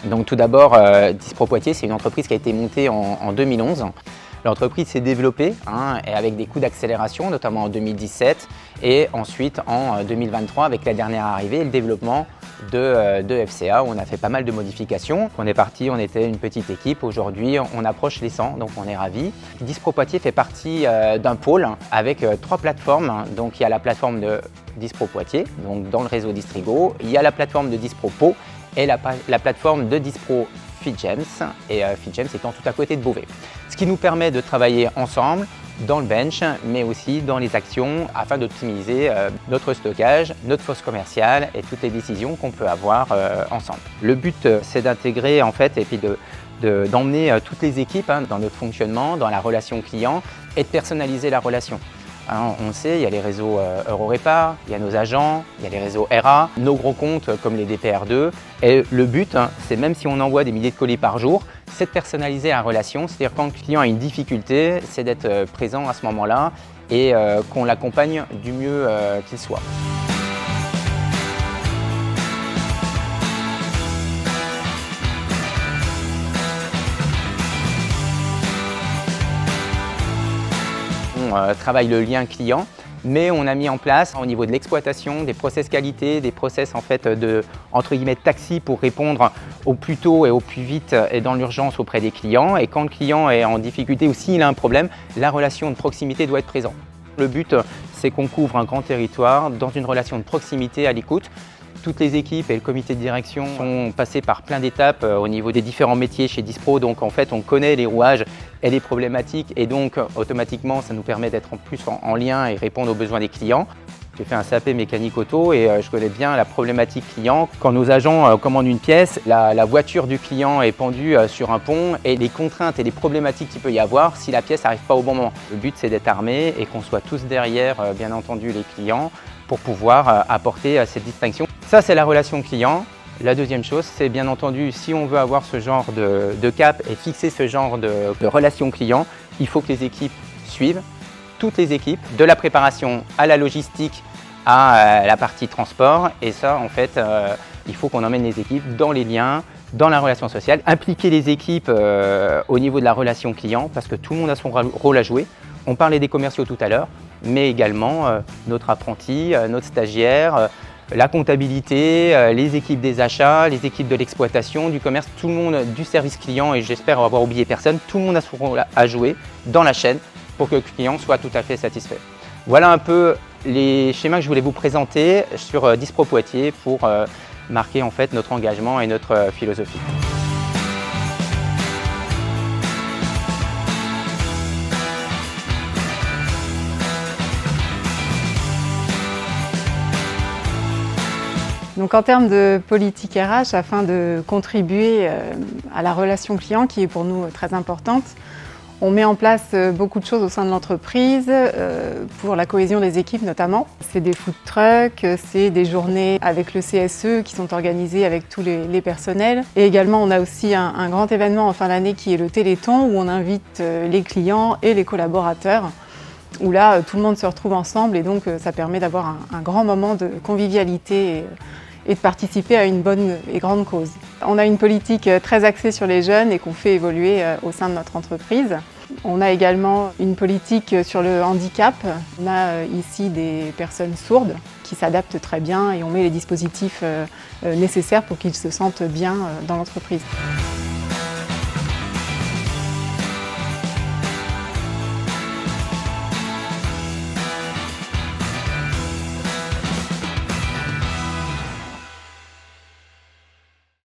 Donc tout d'abord, Dispro Poitiers, c'est une entreprise qui a été montée en 2011. L'entreprise s'est développée et avec des coups d'accélération, notamment en 2017 et ensuite en 2023 avec la dernière arrivée et le développement de FCA où on a fait pas mal de modifications. On est parti, on était une petite équipe. Aujourd'hui, on approche les 100, donc on est ravis. Dispro Poitiers fait partie d'un pôle avec 3 plateformes. Donc il y a la plateforme de Dispro Poitiers, donc dans le réseau Distrigo. Il y a la plateforme de Dispro Pau et la plateforme de Dispro Fitgems, et Fitgems étant tout à côté de Beauvais. Ce qui nous permet de travailler ensemble dans le bench, mais aussi dans les actions afin d'optimiser notre stockage, notre force commerciale et toutes les décisions qu'on peut avoir ensemble. Le but, c'est d'intégrer en fait et puis d'emmener toutes les équipes dans notre fonctionnement, dans la relation client et de personnaliser la relation. On sait, il y a les réseaux Eurorepar, il y a nos agents, il y a les réseaux RA, nos gros comptes comme les DPR2. Et le but, c'est même si on envoie des milliers de colis par jour, c'est de personnaliser la relation. C'est-à-dire quand le client a une difficulté, c'est d'être présent à ce moment-là et qu'on l'accompagne du mieux qu'il soit. On travaille le lien client, mais on a mis en place au niveau de l'exploitation des process qualité, des process en fait de entre guillemets taxi pour répondre au plus tôt et au plus vite et dans l'urgence auprès des clients. Et quand le client est en difficulté ou s'il a un problème, la relation de proximité doit être présente. Le but, c'est qu'on couvre un grand territoire dans une relation de proximité à l'écoute. Toutes les équipes et le comité de direction sont passés par plein d'étapes au niveau des différents métiers chez Dispro. Donc en fait, on connaît les rouages et les problématiques et donc automatiquement, ça nous permet d'être en plus en lien et répondre aux besoins des clients. J'ai fait un CAP mécanique auto et je connais bien la problématique client. Quand nos agents commandent une pièce, la voiture du client est pendue sur un pont et les contraintes et les problématiques qu'il peut y avoir si la pièce n'arrive pas au bon moment. Le but, c'est d'être armé et qu'on soit tous derrière, bien entendu, les clients pour pouvoir apporter cette distinction. Ça, c'est la relation client. La deuxième chose, c'est bien entendu, si on veut avoir ce genre de cap et fixer ce genre de relation client, il faut que les équipes suivent, toutes les équipes, de la préparation à la logistique, à la partie transport. Et ça, en fait, il faut qu'on emmène les équipes dans les liens, dans la relation sociale, impliquer les équipes au niveau de la relation client parce que tout le monde a son rôle à jouer. On parlait des commerciaux tout à l'heure, mais également notre apprenti, notre stagiaire, la comptabilité, les équipes des achats, les équipes de l'exploitation, du commerce, tout le monde du service client et j'espère avoir oublié personne, tout le monde a son rôle à jouer dans la chaîne pour que le client soit tout à fait satisfait. Voilà un peu les schémas que je voulais vous présenter sur Dispro Poitiers pour marquer en fait notre engagement et notre philosophie. Donc en termes de politique RH, afin de contribuer à la relation client qui est pour nous très importante, on met en place beaucoup de choses au sein de l'entreprise pour la cohésion des équipes notamment. C'est des food trucks, c'est des journées avec le CSE qui sont organisées avec tous les personnels. Et également on a aussi un grand événement en fin d'année qui est le Téléthon où on invite les clients et les collaborateurs où là tout le monde se retrouve ensemble et donc ça permet d'avoir un grand moment de convivialité et de participer à une bonne et grande cause. On a une politique très axée sur les jeunes et qu'on fait évoluer au sein de notre entreprise. On a également une politique sur le handicap. On a ici des personnes sourdes qui s'adaptent très bien et on met les dispositifs nécessaires pour qu'ils se sentent bien dans l'entreprise.